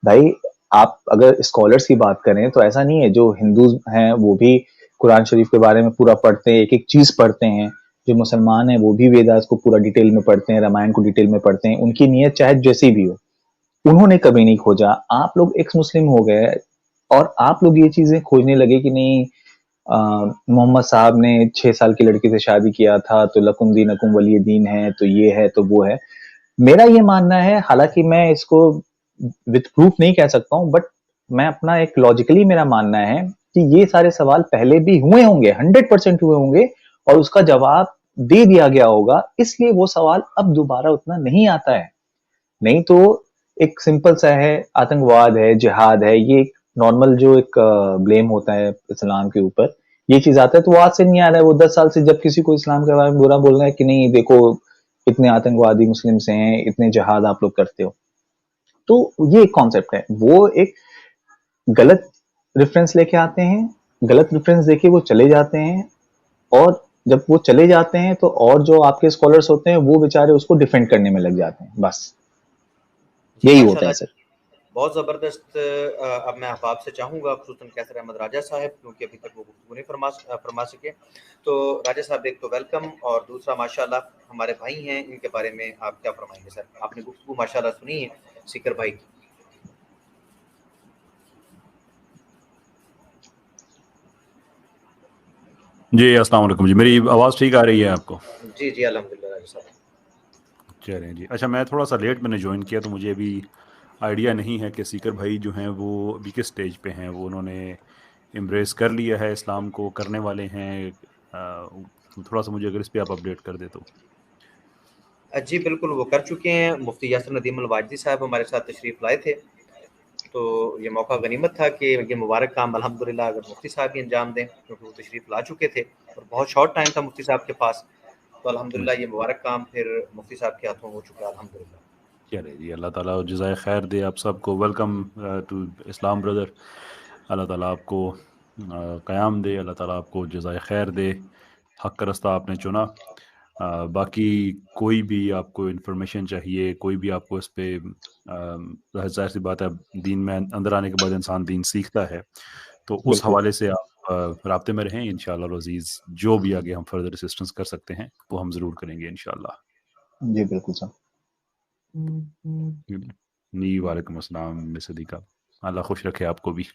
Speaker 2: भाई, आप अगर स्कॉलर्स की बात करें तो ऐसा नहीं है, जो हिंदू हैं वो भी कुरान शरीफ के बारे में पूरा पढ़ते हैं, एक एक चीज पढ़ते हैं। जो मुसलमान हैं वो भी वेदास को पूरा डिटेल में पढ़ते हैं, रामायण को डिटेल में पढ़ते हैं, उनकी नीयत चाहे जैसी भी हो, उन्होंने कभी नहीं खोजा। आप लोग एक्स मुस्लिम हो गए और आप लोग ये चीजें खोजने लगे कि नहीं, मोहम्मद साहब ने 6 साल की लड़की से शादी किया था तो लकुम दीनकुम वलिय दीन है, तो ये है तो वो है। मेरा ये मानना है, हालांकि मैं इसको विथ प्रूफ नहीं कह सकता हूँ, बट मैं अपना एक लॉजिकली मेरा मानना है कि ये सारे सवाल पहले भी हुए होंगे, 100% हुए होंगे, और उसका जवाब दे दिया गया होगा, इसलिए वो सवाल अब दोबारा उतना नहीं आता है। नहीं तो एक सिंपल सा है, आतंकवाद है, जिहाद है, ये एक नॉर्मल जो एक ब्लेम होता है इस्लाम के ऊपर, ये चीज आता है तो वो आज से नहीं आ रहा है। वो 10 साल से जब किसी को इस्लाम के बारे में बुरा बोल रहा है कि नहीं देखो इतने आतंकवादी मुस्लिम से हैं, इतने जिहाद आप लोग करते हो, तो ये एक कॉन्सेप्ट है। वो एक गलत रेफरेंस लेके आते हैं, गलत रेफरेंस देके वो चले जाते हैं, और जब वो चले जाते हैं तो और जो आपके स्कॉलर्स होते हैं वो बेचारे उसको डिफेंड करने में लग जाते हैं, बस
Speaker 3: जी
Speaker 2: यही होता है
Speaker 3: माशाल्लाह,
Speaker 2: सर।
Speaker 3: बहुत ज़बरदस्त। अब मैं आप से चाहूँगा खुसूसन कैसर अहमद राजा साहब, क्योंकि अभी तक वो गुफ्तगू नहीं फरमा सके। तो राजा साहब, एक तो वेलकम, और दूसरा माशाल्लाह हमारे भाई हैं, इनके बारे में आप क्या फरमाएंगे सर? आपने गुफ्तगू माशाल्लाह सुनी है सीकर भाई की।
Speaker 7: जी अस्सलाम वालेकुम जी, मेरी आवाज़ ठीक आ रही है आपको?
Speaker 3: जी जी अल्हम्दुलिल्लाह राजा साहब।
Speaker 7: चलें जी। अच्छा, मैं थोड़ा सा लेट मैंने ज्वाइन किया तो मुझे अभी आइडिया नहीं है कि सीकर भाई जो हैं वो अभी किस स्टेज पे हैं। वो उन्होंने एम्ब्रेस कर लिया है इस्लाम को, करने वाले हैं? थोड़ा सा मुझे अगर इस पे आप अपडेट कर दे तो।
Speaker 3: जी बिल्कुल, वो कर चुके हैं। मुफ्ती यासिर नदीम अल-वाजदी साहब हमारे साथ तशरीफ़ लाए थे, तो ये मौका गनीमत था कि ये मुबारक काम अल्हम्दुलिल्लाह अगर मुफ्ती साहब ही अंजाम दें, क्योंकि वो तशरीफ़ ला चुके थे और बहुत शॉर्ट टाइम था मुफ्ती साहब के पास, तो अल्हम्दुलिल्लाह ये मुबारक काम फिर मुफ्ती साहब के हाथों हो चुका है अल्हम्दुलिल्लाह।
Speaker 7: चले जी, अल्लाह ताला जज़ाए खैर दे आप सबको। Welcome to Islam brother. अल्लाह ताला आपको क़याम दे, अल्लाह ताला आपको जज़ाए खैर दे। हक़ का रास्ता आपने चुना। बाकी कोई भी आपको इन्फॉर्मेशन चाहिए, कोई भी आपको इस पे ज़ाहिर सी बात है, दीन में अंदर आने के बाद इंसान दीन सीखता है, तो उस
Speaker 2: बिल्कुल
Speaker 7: हवाले से आप राब्ते में रहें। इंशाअल्लाह अज़ीज़ जो भी आगे हम फर्दर असिस्टेंस कर सकते हैं वो हम ज़रूर करेंगे इंशाअल्लाह।
Speaker 2: जी बिल्कुल सर।
Speaker 7: जी वालेकुम अस्सलाम मिस सदीका, अल्लाह खुश रखे आपको भी।